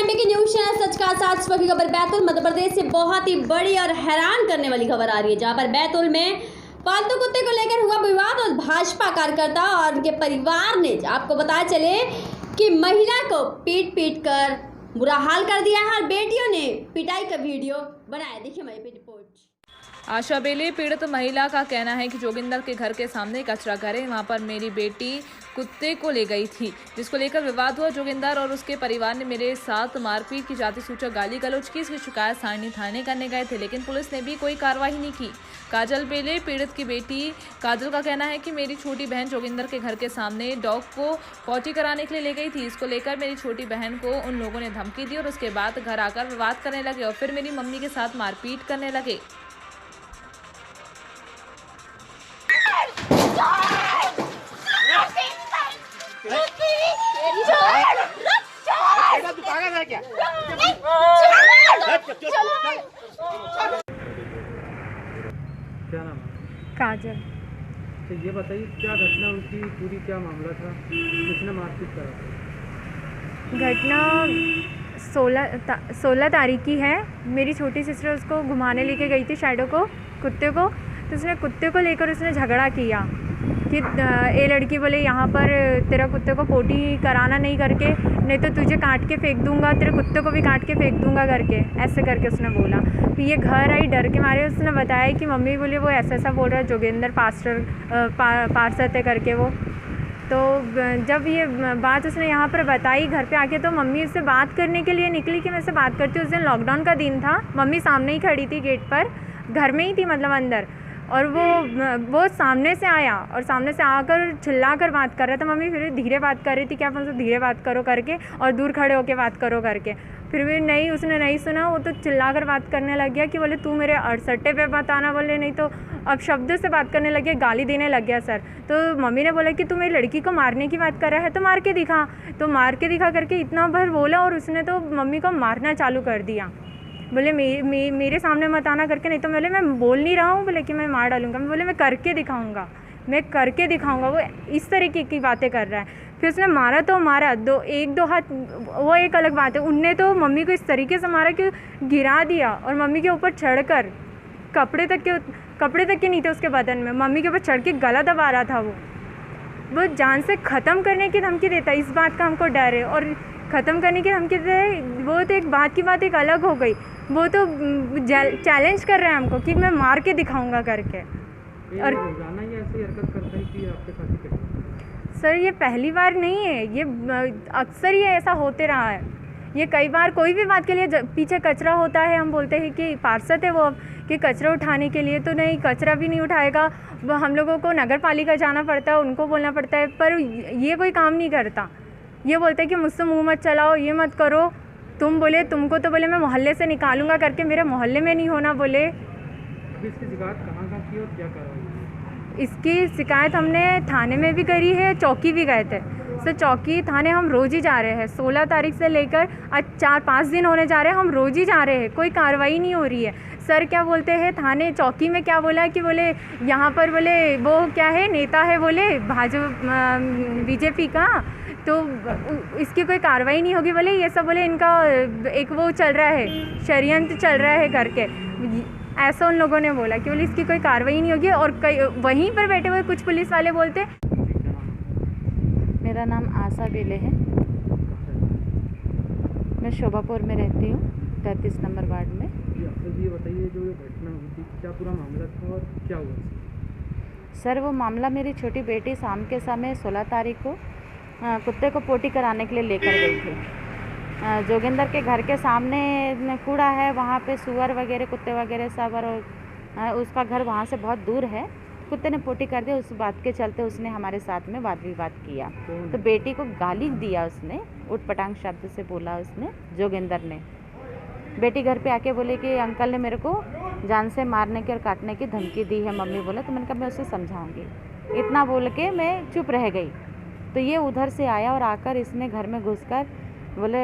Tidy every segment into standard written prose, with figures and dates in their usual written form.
Time की news channel सच का साथ इस वक्त की खबर बैतूल मध्य प्रदेश से बहुत ही बड़ी और हैरान करने वाली खबर आ रही है, जहां पर बैतूल में पालतू कुत्ते को लेकर हुआ विवाद और भाजपा कार्यकर्ता और उनके परिवार ने आपको बताया चले कि महिला को पीट पीट कर बुरा हाल कर दिया है और बेटियों ने पिटाई का वीडियो बनाया। देखिए हमारी रिपोर्ट। आशा बेले पीड़ित महिला का कहना है कि जोगिंदर के घर के सामने कचरा घर है, वहां पर मेरी बेटी कुत्ते को ले गई थी, जिसको लेकर विवाद हुआ। जोगिंदर और उसके परिवार ने मेरे साथ मारपीट की, जाति सूचक गाली गलौज की। इसकी शिकायत सारणी थाने करने गए थे, लेकिन पुलिस ने भी कोई कार्रवाई नहीं की। काजल बेले पीड़ित की बेटी काजल का कहना है कि मेरी छोटी बहन जोगिंदर के घर के सामने डॉग को पॉटी कराने के लिए ले गई थी। इसको लेकर मेरी छोटी बहन को उन लोगों ने धमकी दी और उसके बाद घर आकर विवाद करने लगे और फिर मेरी मम्मी के साथ मारपीट करने लगे। क्या नाम? काजल। तो ये बताइए क्या घटना उनकी पूरी, क्या मामला था, किसने मारपीट करा? घटना 16 तारीख की है। मेरी छोटी सिस्टर उसको घुमाने लेके गई थी शैडो को, कुत्ते को। तो उसने कुत्ते को लेकर उसने झगड़ा किया कि ए लड़की बोले यहाँ पर तेरा कुत्ते को पोटी कराना नहीं करके, नहीं तो तुझे काट के फेंक दूंगा, तेरे कुत्ते को भी काट के फेंक दूंगा करके, ऐसे करके उसने बोला। फिर ये घर आई, डर के मारे उसने बताया कि मम्मी बोले वो ऐसा बोल रहा है, जोगिंदर पार्षद है करके वो। तो जब ये बात उसने यहाँ पर बताई घर पे आके, तो मम्मी उससे बात करने के लिए निकली कि मैं उससे बात करती हूँ। उस दिन लॉकडाउन का दिन था, मम्मी सामने ही खड़ी थी गेट पर, घर में ही थी मतलब अंदर, और वो सामने से आया और सामने से आकर चिल्ला कर बात कर रहा था। मम्मी फिर धीरे बात कर रही थी कि आप उनसे धीरे बात करो करके और दूर खड़े होके बात करो करके। फिर भी नहीं, उसने नहीं सुना, वो तो चिल्ला कर बात करने लग गया कि बोले तू मेरे अड़सट्टे पे मत आना, बोले नहीं तो अब शब्द से बात करने लग गया, गाली देने लग गया सर। तो मम्मी ने बोला कि तू मेरी लड़की को मारने की बात कर रहा है तो मार के दिखा। तो मार के दिखा करके इतना भर बोला और उसने तो मम्मी को मारना चालू कर दिया। बोले मेरे सामने मत आना करके, नहीं तो बोले मैं बोल नहीं रहा हूँ, बोले कि मैं मार डालूंगा। मैं बोले मैं करके दिखाऊंगा, मैं करके दिखाऊंगा। वो इस तरीके की बातें कर रहा है। फिर उसने मारा तो मारा, एक दो हाथ, वो एक अलग बात है। उनने तो मम्मी को इस तरीके से मारा कि गिरा दिया और मम्मी के ऊपर चढ़कर कपड़े तक के नहीं थे उसके बदन में, मम्मी के ऊपर चढ़ के गला दबा रहा था। वो जान से ख़त्म करने की धमकी देता है, इस बात का हमको डर है। और ख़त्म करने की धमकी देता है, वो तो एक बात की बात एक अलग हो गई, वो तो चैलेंज कर रहा है हमको कि मैं मार के दिखाऊंगा करके। और रोजाना ये ऐसी हरकत करता है कि आपके साथ ही करता? सर ये पहली बार नहीं है, ये अक्सर ये ऐसा होते रहा है। ये कई बार कोई भी बात के लिए पीछे कचरा होता है, हम बोलते हैं कि पार्षद है वो, कि कचरा उठाने के लिए, तो नहीं, कचरा भी नहीं उठाएगा। हम लोगों को नगर पालिका जाना पड़ता है, उनको बोलना पड़ता है, पर ये कोई काम नहीं करता। ये बोलता है कि मुझसे मुँह मत चलाओ, ये मत करो, तुम बोले तुमको तो बोले मैं मोहल्ले से निकालूंगा करके, मेरे मोहल्ले में नहीं होना बोले। इसकी शिकायत कहाँ की और क्या कार्रवाई? इसकी शिकायत हमने थाने में भी करी है, चौकी भी गए थे। सर चौकी थाने हम रोज़ ही जा रहे हैं, 16 तारीख से लेकर आज 4-5 दिन होने जा रहे हैं, हम रोज़ ही जा रहे हैं, कोई कार्रवाई नहीं हो रही है। सर क्या बोलते हैं थाने चौकी में, क्या बोला कि बोले यहाँ पर बोले वो क्या है, नेता है बोले बीजेपी का, तो इसकी कोई कार्रवाई नहीं होगी बोले, ये सब बोले इनका एक वो चल रहा है, षड्यंत्र चल रहा है करके, ऐसा उन लोगों ने बोला कि बोले इसकी कोई कार्रवाई नहीं होगी। और कई वहीं पर बैठे हुए कुछ पुलिस वाले बोलते। मेरा नाम आशा बेले है, मैं शोभापुर में रहती हूँ, 33 नंबर वार्ड में। ये बताइए जो ये घटना हुई थी, क्या पूरा मामला था और क्या हुआ? सर वो मामला, मेरी छोटी बेटी शाम के समय 16 तारीख को कुत्ते को पोटी कराने के लिए लेकर गई थी। जोगिंदर के घर के सामने कूड़ा है, वहाँ पे सुअर वगैरह, कुत्ते वगैरह सब, और उसका घर वहाँ से बहुत दूर है। कुत्ते ने पोटी कर दिया, उस बात के चलते उसने हमारे साथ में वाद विवाद किया, तो बेटी को गाली दिया उसने, उटपटांग शब्द से बोला उसने, जोगिंदर ने। बेटी घर पे आके बोले कि अंकल ने मेरे को जान से मारने की और काटने की धमकी दी है, मम्मी बोला। तो मैंने कहा मैं उसे समझाऊंगी, इतना बोल के मैं चुप रह गई। तो ये उधर से आया और आकर इसने घर में घुसकर बोले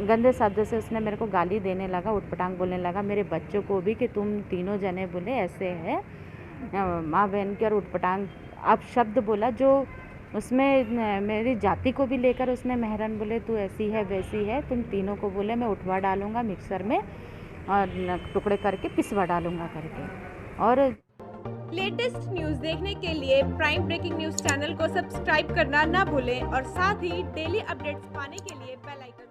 गंदे शब्द से उसने मेरे को गाली देने लगा, उटपटांग बोलने लगा, मेरे बच्चों को भी कि तुम तीनों जने बोले ऐसे है, माँ बहन की, और उटपटांग अब शब्द बोला जो उसमें मेरी जाति को भी लेकर उसने मेहरन बोले तू ऐसी है वैसी है, तुम तीनों को बोले मैं उठवा डालूँगा मिक्सर में और टुकड़े करके पिसवा डालूँगा करके। और लेटेस्ट न्यूज़ देखने के लिए प्राइम ब्रेकिंग न्यूज़ चैनल को सब्सक्राइब करना ना भूलें और साथ ही डेली अपडेट्स पाने के लिए बेल आइकन